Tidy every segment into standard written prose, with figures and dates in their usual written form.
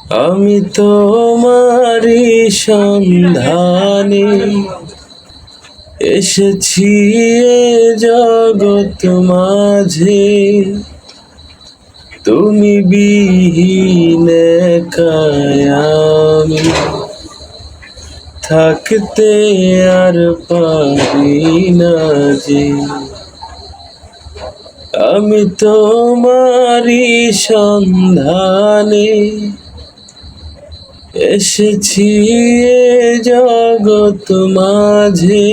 আমি তোমারই সন্ধানে এসেছি এ জগৎ মাঝে, তুমি বিহীন একাই আমি থাকতে আর পারি না যে। আমি তোমারই সন্ধানে এসেছি এ জগৎ মাঝে,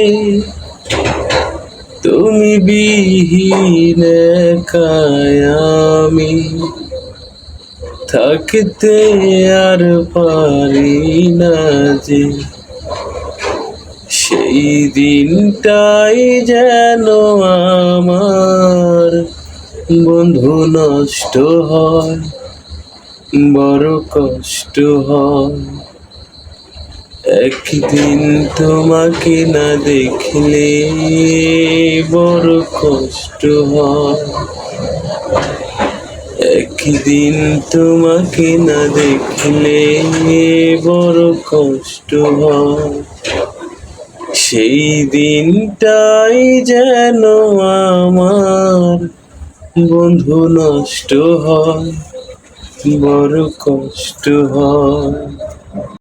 তুমি বিহীন একাই আমি থাকতে আর পারি না যে। সেই দিনটাই যেন আমার বন্ধু নষ্ট হয়, বড় কষ্ট হয়। একদিন তোমাকে না দেখলে বড় কষ্ট হয়, একদিন তোমাকে না দেখলে বড় কষ্ট হয়। সেই দিনটাই যেন আমার বন্ধু নষ্ট হয়, বড় কষ্ট হয়।